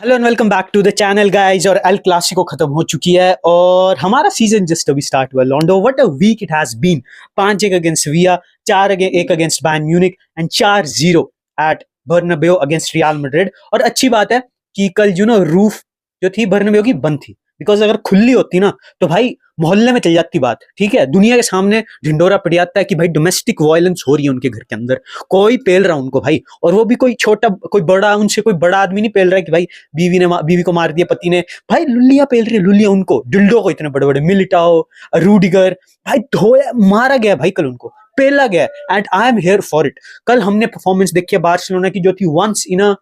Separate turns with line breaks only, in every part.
Hello and welcome back to the channel guys. और El Clasico खत्म हो चुकी है और हमारा सीजन जस्ट अभी स्टार्ट हुआ। लॉन्डो what a week it has been. 5-1 against विया, 4-1 against Bayern Munich and 4-0 at Bernabeu against Real Madrid. और अच्छी बात है कि कल रूफ जो थी बर्नाब्यू की बंद थी, बिकॉज अगर खुली होती ना तो भाई मोहल्ले में चल जाती बात। ठीक है, दुनिया के सामने ढिंडोरा पड़ जाता है कि भाई डोमेस्टिक वायलेंस हो रही है उनके घर के अंदर, कोई पेल रहा उनको भाई। और वो भी कोई छोटा कोई बड़ा, उनसे कोई बड़ा आदमी नहीं पेल रहा है कि भाई बीवी को मार दिया पति ने। भाई लुल्लिया पेल रही है, लुल्लिया उनको, डिल्डो को, इतने बड़े बड़े मिलिटाओ, रूडिगर, भाई धोया मारा गया भाई, कल उनको पेला गया। And I am here for it. कल हमने परफॉर्मेंस देखी है बार्सिलोना की, जो थी once in a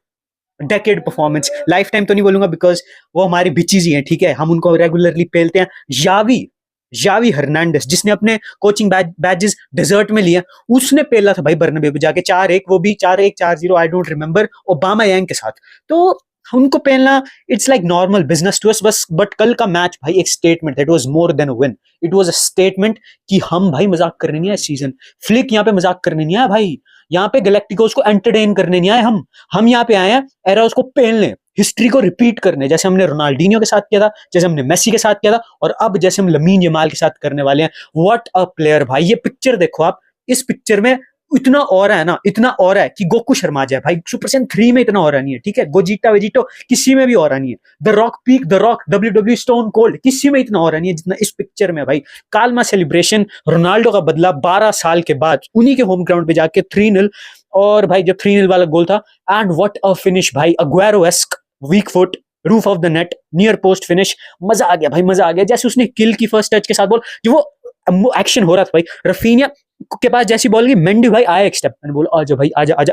decade performance. Lifetime तो नहीं बोलूंगा बिकॉज वो हमारी बिचीज ही है, ठीक है, हम उनको रेगुलरली पेलते हैं। यावी यावी हर्नांडेस, जिसने अपने कोचिंग बैजेस डेजर्ट में लिए, उसने पेला था भाई बर्नाब्यू पे जाके 4-1, वो भी 4-1 4-0, I don't remember, Aubameyang के साथ। तो उनको पेलना it's like normal business to us बस। बट कल का मैच भाई एक statement, it was more than a win, it was a statement कि हम भाई मजाक करने नहीं आए सीजन। फ्लिक यहाँ पे मजाक करने नहीं आया भाई, यहाँ पे गैलेक्टिकोस को एंटरटेन करने नहीं आए हम यहाँ पे आए हैं एरोस को पेलने, हिस्ट्री को रिपीट करने, जैसे हमने रोनाल्डिनियो के साथ किया था, जैसे हमने मेसी के साथ किया था, और अब जैसे हम लमीन यमाल के साथ करने वाले हैं। व्हाट अ प्लेयर भाई। ये पिक्चर देखो आप, इस पिक्चर में इतना और है ना, इतना और है कि गोकू शर्मा जाए भाई। सुपर सैयन 3 में इतना और नहीं है, ठीक है, गोजीटा वेजिटो किसी में भी और नहीं है, the rock peak, the rock, W stone cold, किसी में इतना और नहीं है जितना इस पिक्चर में भाई। कालमा सेलिब्रेशन, रोनाल्डो का बदला 12 साल के बाद उन्हीं के होम ग्राउंड पे जाके 3-0। और भाई जब 3-0 वाला गोल था, एंड व्हाट अ फिनिश भाई, Agueroesque, weak foot, roof of the net, near post finish. मजा आ गया भाई, मजा आ गया। जैसे उसने किल की फर्स्ट टच के साथ बॉल, जो वो एक्शन हो रहा था भाई, रफीनिया के पास जैसी बॉल की, मेंडी भाई आया एक स्टेप, मैंने बोला आजा भाई, आजा आजा,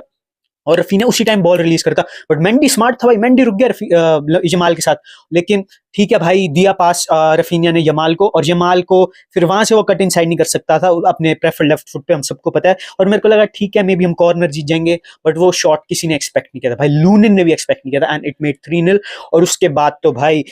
और रफीनिया उसी टाइम बॉल रिलीज करता। बट मेंडी स्मार्ट था भाई, मेंडी रुक गया यमाल के साथ। लेकिन ठीक है भाई, दिया पास रफीनिया ने यमाल को, और यमाल को फिर वहां से वो कट इन साइड नहीं कर सकता था अपने प्रेफर लेफ्ट फुट पे, हम सबको पता है। और मेरे को लगा ठीक है, मे बी हम कॉर्नर जीत जाएंगे, बट वो शॉट किसी ने एक्सपेक्ट नहीं किया था भाई, लूनिन ने भी एक्सपेक्ट नहीं किया था, एंड इट मेड 3-0। और उसके बाद तो भाई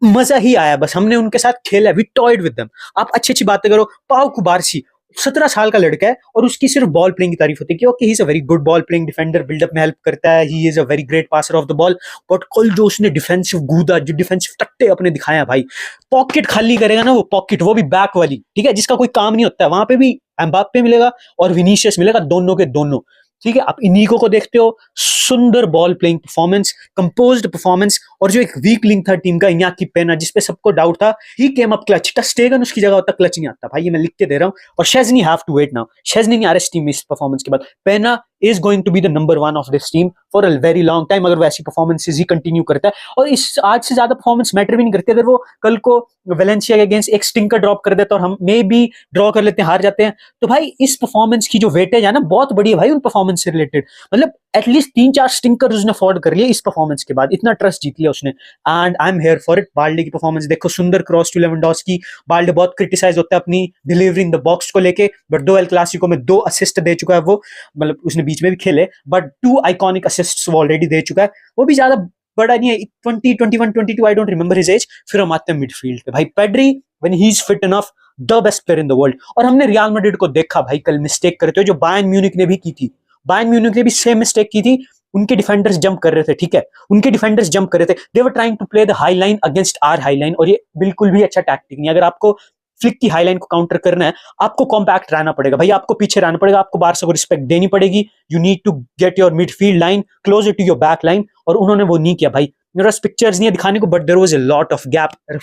मजा ही आया, बस हमने उनके साथ खेला, वी टॉयड विद देम। आप अच्छी अच्छी बातें करो, पाउ कुबारसी 17 साल का लड़का है और उसकी सिर्फ बॉल प्लेइंग की तारीफ होती है कि okay he is a very good ball playing defender, buildup में हेल्प करता है, he is a very great passer of the ball. But कल जो उसने डिफेंसिव कूदा, जो डिफेंसिव टट्टे अपने दिखाया भाई, पॉकेट खाली करेगा ना वो पॉकेट, वो भी बैक वाली, ठीक है, जिसका कोई काम नहीं होता है, वहां पे भी एम्बाप्पे मिलेगा और विनीशियस मिलेगा, दोनों के दोनों। ठीक है, आप इनिको को देखते हो, सुंदर ball playing performance, composed performance. और जो एक वीक लिंक था टीम का, इनाकी पेना, जिसपे सबको डाउट था, ही केम अप क्लच। टस्टेगन उसकी जगह होता, क्लच नहीं आता भाई, ये मैं लिख के दे रहा हूँ। और Szczesny have to wait now, Szczesny नहीं आ रहा इस टीम में इस परफॉर्मेंस के बाद। Pena is going to be the number 1 of this team for a very long time, अगर वैसी परफॉर्मेंसेज ही कंटिन्यू करता है। और इस आज से ज्यादा परफॉर्मेंस मैटर भी नहीं करती, अगर वो कल को वेलेंसिया के अगेंस्ट एक स्टिंकर ड्रॉप कर देता और हम मे बी ड्रॉ कर लेते हैं, हार जाते हैं, तो भाई इस परफॉर्मेंस की जो वेटेज है ना, बहुत बड़ी है भाई उन परफॉर्मेंस से रिलेटेड। मतलब एटलीस्ट 3-4 स्टिंकर उसने अफोर्ड कर लिया इस परफॉर्मेंस के बाद, इतना ट्रस्ट जीत लिया उसने। And I am here for it. Balde की परफॉर्मेंस देखो, सुंदर क्रॉस टू लेवेंडोस्की। बाल्डे बहुत क्रिटिसाइज होता है अपनी डिलीवरी इन द बॉक्स को लेके, बट 2 एल क्लासिको में 2 असिस्ट दे चुका है वो, मतलब उसने बीच में भी खेले, बट 2 आइकॉनिक असिस्ट वो ऑलरेडी दे चुका है। वो भी ज्यादा बड़ा नहीं है, 20, 21, 22, आई डोंट रिमेंबर हिज एज। फिर हम आते हैं मिडफील्ड पे भाई, Pedri when he is fit enough, the best player in the world. और हमने रियल मैड्रिड को देखा भाई कल मिस्टेक करते हुए, जो बायर्न म्यूनिक ने भी की थी, बायर्न म्यूनिक ने भी सेम मिस्टेक की थी। उनके डिफेंडर्स जंप कर रहे थे, ठीक है, उनके डिफेंडर्स जंप कर रहे थे, they were trying to play the high line against our high line, और ये बिल्कुल भी अच्छा टैक्टिक नहीं। अगर आपको फ्लिक की हाईलाइन को काउंटर करना है, आपको कॉम्पैक्ट रहना पड़ेगा भाई, आपको पीछे रहना पड़ेगा, आपको बारसा को रिस्पेक्ट देनी पड़ेगी। You need to get your midfield line closer to your back line, और उन्होंने वो नहीं किया भाई। मेरे पास पिक्चर्स नहीं है दिखाने को, but there was a lot of gap.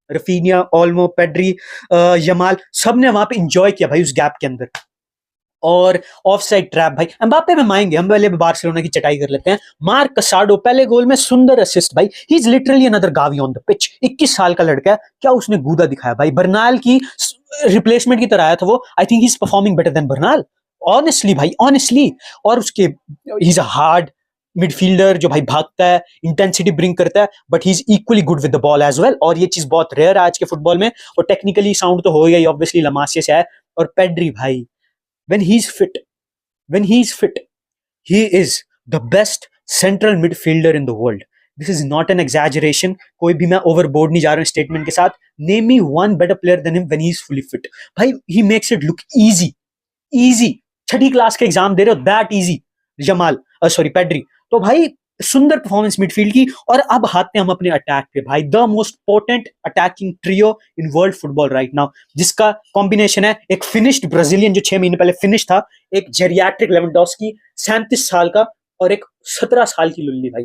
Raphinha, Olmo, Pedri, Yamal, सबने वहां पे एंजॉय किया भाई उस गैप के अंदर। और ऑफ साइड ट्रैप भाई, एम्बाप्पे में माएंगे हम, पहले बार्सिलोना की चटाई कर लेते हैं। मार्क कसाडो पहले गोल में सुंदर असिस्ट भाई, he is literally another Gavi on the pitch. 21 साल का लड़का है, क्या उसने गूदा दिखाया भाई, बर्नाल की रिप्लेसमेंट की तरह आया था वो। I think he is performing better than Bernal, honestly भाई, ऑनेस्टली। और उसके he is a hard midfielder जो भाई भागता है, इंटेंसिटी ब्रिंग करता है, but he is equally good with the ball as well. और ये चीज बहुत रेयर है आज के फुटबॉल में। और टेक्निकली साउंड तो हो गई, ऑब्वियसली लमासिया से है। और पेड्री भाई, when he's fit, when he's fit, he is the best central midfielder in the world. This is not an exaggeration. कोई भी मैं overboard नहीं जा रहा हूँ स्टेटमेंट के साथ। Name me one better player than him when he's fully fit. भाई he makes it look easy, easy. 6ठी क्लास के एग्जाम दे रहे हो, that easy. Yamal, sorry Pedri, तो भाई सुंदर परफॉर्मेंस मिडफील्ड की। और अब आते हैं हम अपने अटैक पे भाई, the most potent attacking trio in world football right now, जिसका कॉम्बिनेशन है एक फिनिश्ड ब्राजीलियन जो 6 महीने पहले फिनिश था, एक जेरियाट्रिक लेवेंडोस्की 37 साल का, और एक 17 साल की लुल्ली भाई।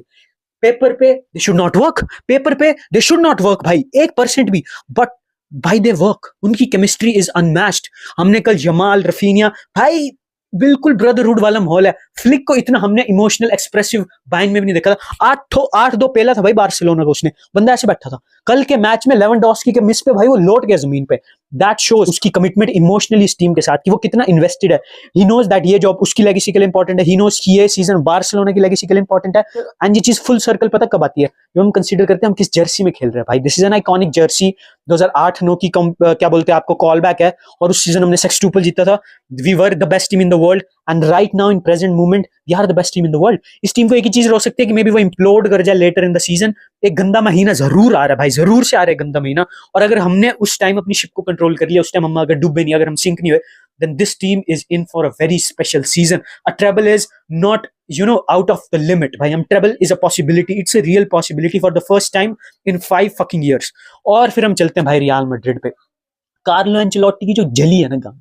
पेपर पे they should not work, paper पे दे शुड नॉट वर्क भाई 1% भी, बट भाई दे वर्क, उनकी केमिस्ट्री इज अनमैच्ड। हमने कल जमाल रफीनिया भाई, बिल्कुल ब्रदरहुड वाला माहौल है। फ्लिक को इतना हमने इमोशनल एक्सप्रेसिव बाइन में भी नहीं देखा था। 8-2 पेला था भाई बार्सिलोना को, उसने बंदा ऐसे बैठा था। कल के मैच में लेवेंडोस्की के मिस पे भाई वो लौट गया जमीन पे। दैट शोज उसकी कमिटमेंट इमोशनली इस टीम के साथ कि वो कितना इन्वेस्टेड है। ही नोज दैट ये जॉब उसकी लेगेसी के लिए इंपॉर्टेंट है, ही नोज कि ये सीजन बार्सिलोना की लेगेसी के लिए इंपॉर्टेंट है। एंड ये चीज फुल सर्कल पता कब आती है, जो हम कंसीडर करते हैं हम किस जर्सी में खेल रहे हैं भाई। This is an iconic Jersey, 2008-9 की क्या बोलते हैं आपको कॉल बैक है, और उस सीजन हमने सेक्सटुपल जीता था। We were the best team in the world, and right now in present moment we are the best team in the world. इस टीम को एक ही चीज हो सकती है कि मे बी वो इम्प्लोड कर जाए लेटर इन द सीजन। एक गंदा महीना जरूर आ रहा है भाई, जरूर से आ रहा है गंदा महीना, और अगर हमने उस टाइम अपनी शिप को कंट्रोल कर लिया, उस टाइम हम अगर डूबे नहीं, अगर हम सिंक नहीं हुए, then this team is in for a very special season. A treble is not, out of the limit. भाई हम treble is a possibility. It's a real possibility for the first time in 5 fucking years. और फिर हम चलते हैं भाई real Madrid पे। Carlo Ancelotti की जो जली है ना गांड,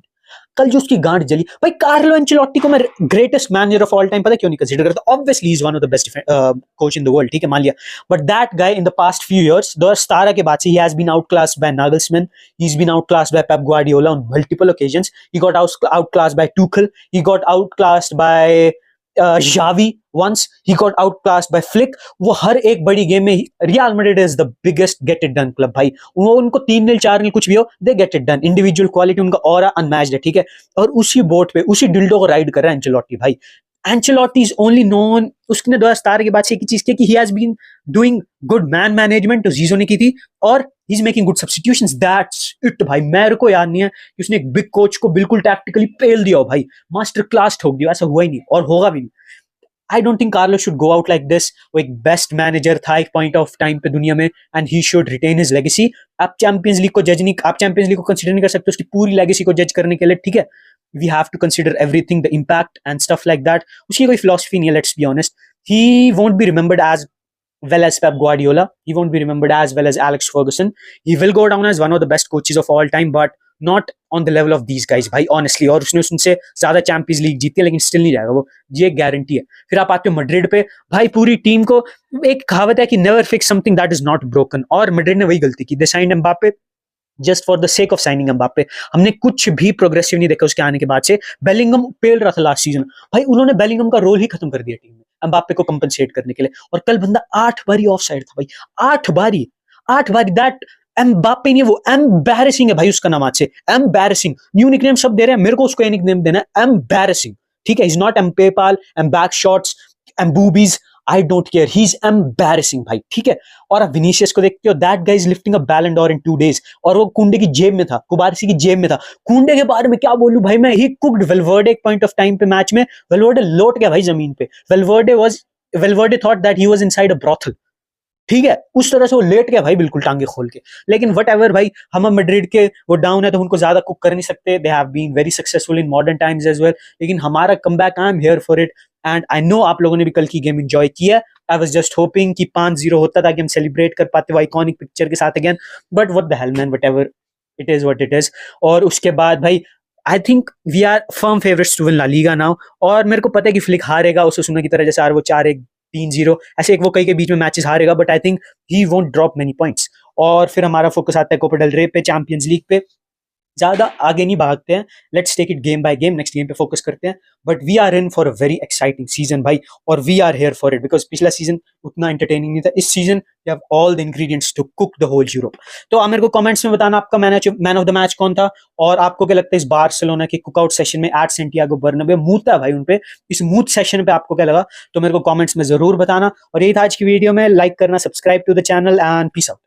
कल जो उसकी गांड जली भाई। कार्लो एंचेलोटी को मैं greatest manager of all time पता क्यों नहीं कंसीडर करता? Obviously is one of the best coach in the world, ठीक है मान लिया, but that guy in the past few years 2017 के बाद से ही has been outclassed by Nagelsmann, he has been outclassed by Pep Guardiola on multiple occasions, he got outclassed by Tuchel, he got outclassed by Xavi once, he got outclassed by Flick। वो हर एक बड़ी game में real Madrid is the biggest get it done club भाई। वो उनको 3-0 4-0 कुछ भी हो, they get it done. Individual quality उनका ऑरा अनमैच्ड है, ठीक है, और उसी बोट पे उसी डिल्डो को राइड कर रहा है एंचेलोटी भाई। एंचेलोटी इज ओनली नोन, उसने 2017 के बाद से एक ही चीज की कि he has been doing good man management, तो जीजो ने की थी, और he is making good substitutions, that's it भाई। मेरे को याद नहीं है कि उसने एक बिग कोच को बिल्कुल टैक्टिकली पेल दिया हो भाई, मास्टर क्लास ठोक दिया, ऐसा हुआ ही नहीं और होगा भी नहीं। I don't think Carlo should go out like this. वो एक बेस्ट मैनेजर था एक पॉइंट ऑफ टाइम पे दुनिया में, and he should retain his legacy. आप चैंपियंस लीग को जज नहीं, आप चैंपियंस लीग को कंसीडर नहीं कर सकते उसकी पूरी लेगेसी को जज करने के लिए, ठीक है। We have to consider everything, the impact and stuff like that. उसकी कोई फिलॉसफी नहीं है, let's be honest. He won't be remembered as well as Pep Guardiola. He won't be remembered as well as Alex Ferguson. He will go down as one of the best coaches of all time, but not on the level of these guys भाई honestly। और उसने उनसे ज्यादा champions league जीती है, लेकिन still नहीं जाएगा वो, ये गारंटी है। फिर आप आते हो मैड्रिड पे भाई, पूरी टीम को एक कहावत है कि never fix something that is not broken, और मैड्रिड ने वही गलती की। They signed Mbappe just for the sake of signing Mbappe. हमने कुछ भी प्रोग्रेसिव नहीं देखा उसके आने के बाद से। बेलिंगम पेल रहा था लास्ट सीजन भाई, उन्होंने बेलिंगम का रोल ही खत्म कर दिया टीम में एम्बापे को कंपनसेट करने के लिए, और कल बंदा 8 बारी ऑफ साइड था भाई, 8 बारी। दैट एम्बापे नहीं, वो एम्बैरेसिंग है भाई उसका नाम आज से, एम्बैरेसिंग। न्यू निकनेम सब दे रहे हैं, मेरे को उसको निकनेम देना है एम्बैरेसिंग, ठीक है। इज नॉट एम्पेपाल, एम्बैक शॉट्स, एम्बूबीज, I don't care, he is embarrassing भाई, ठीक है। और आप विनीशियस को देखते हो, that guy is lifting a Ballon d'Or in 2 days, और वो कुंडे की जेब में था, कुबारसी की जेब में था। कुंडे के बारे में क्या बोलूं भाई मैं, ही कुक्ड वेलवर्डे एक पॉइंट ऑफ टाइम पे मैच में, वेलवर्डे लौट गया भाई जमीन पे। Valverde thought that he was inside a brothel, ठीक है, उस तरह से वो लेट गया भाई बिल्कुल टांगे खोल के। लेकिन वट एवर भाई, हम मैड्रिड के वो डाउन है तो उनको ज्यादा कुक कर नहीं सकते। They have been very successful in modern times as well, लेकिन हमारा comeback, I am here for it. And I know आप लोगों ने भी कल की गेम एंजॉय किया। आई वाज जस्ट होपिंग कि 5-0 होता ताकि हम सेलिब्रेट कर पाते वो आइकॉनिक पिक्चर के साथ again, but what the hell man, whatever it is what it is. और उसके बाद भाई I think we are firm favourites to win La Liga now, और मेरे को पता है कि फ्लिक हारेगा उसे सुनने की तरह, जैसे यार वो 4-1 3-0 ऐसे एक वो कई के बीच में मैचेस हारेगा, but I think he won't drop many points. और फिर हमारा फोकस आता है कोपा डेल रे पे, चैंपियंस लीग पे। ज्यादा आगे नहीं भागते हैं, let's take it game by game, next game पे फोकस करते हैं। But we are in for a very exciting season भाई, और we are here for it, because पिछला सीजन उतना एंटरटेनिंग नहीं था। इस season we have all the ingredients to cook the whole Europe. तो आप मेरे को कमेंट्स में बताना आपका मैन ऑफ द मैच कौन था, और आपको क्या लगता है इस बार्सिलोना के कुकआउट सेशन में एट सेंटियागो बर्नबेउ मूता है भाई उनपे, इस मूत सेशन पे आपको क्या लगा, तो मेरे को कमेंट्स में जरूर बताना। और यही था आज की वीडियो में, लाइक करना, subscribe to the channel, and peace out.